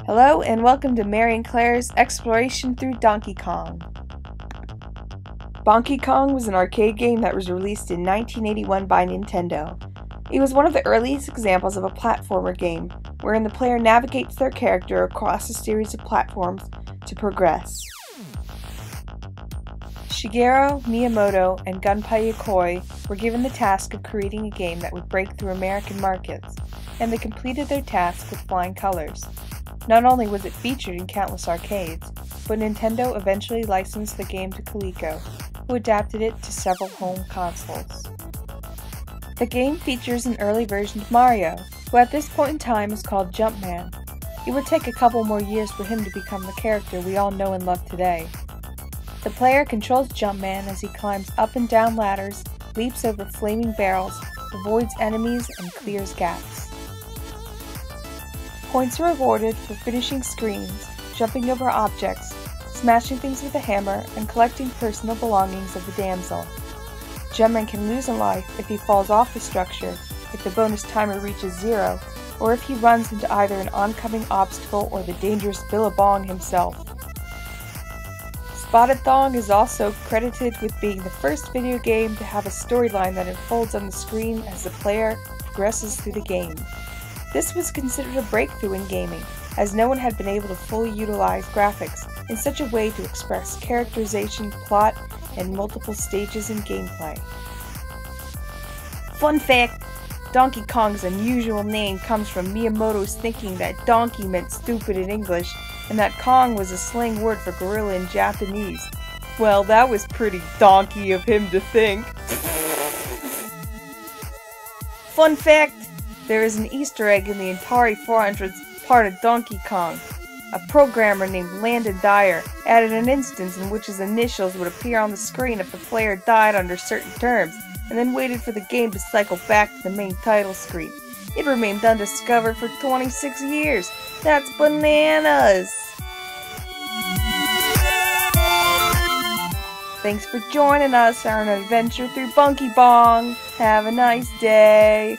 Hello and welcome to Mary and Claire's Exploration Through Donkey Kong. Donkey Kong was an arcade game that was released in 1981 by Nintendo. It was one of the earliest examples of a platformer game, wherein the player navigates their character across a series of platforms to progress. Shigeru Miyamoto and Gunpei Yokoi were given the task of creating a game that would break through American markets, and they completed their task with flying colors. Not only was it featured in countless arcades, but Nintendo eventually licensed the game to Coleco, who adapted it to several home consoles. The game features an early version of Mario, who at this point in time is called Jumpman. It would take a couple more years for him to become the character we all know and love today. The player controls Jumpman as he climbs up and down ladders, leaps over flaming barrels, avoids enemies, and clears gaps. Points are awarded for finishing screens, jumping over objects, smashing things with a hammer, and collecting personal belongings of the damsel. Jumpman can lose in life if he falls off the structure, if the bonus timer reaches 0, or if he runs into either an oncoming obstacle or the dangerous Billabong himself. Spotted Thong is also credited with being the first video game to have a storyline that unfolds on the screen as the player progresses through the game. This was considered a breakthrough in gaming, as no one had been able to fully utilize graphics in such a way to express characterization, plot, and multiple stages in gameplay. Fun fact! Donkey Kong's unusual name comes from Miyamoto's thinking that donkey meant stupid in English, and that Kong was a slang word for gorilla in Japanese. Well, that was pretty donkey of him to think. Fun fact! There is an Easter egg in the Atari 400's part of Donkey Kong. A programmer named Landon Dyer added an instance in which his initials would appear on the screen if the player died under certain terms, and then waited for the game to cycle back to the main title screen. It remained undiscovered for 26 years. That's bananas! Thanks for joining us on an adventure through Bunky Bong. Have a nice day.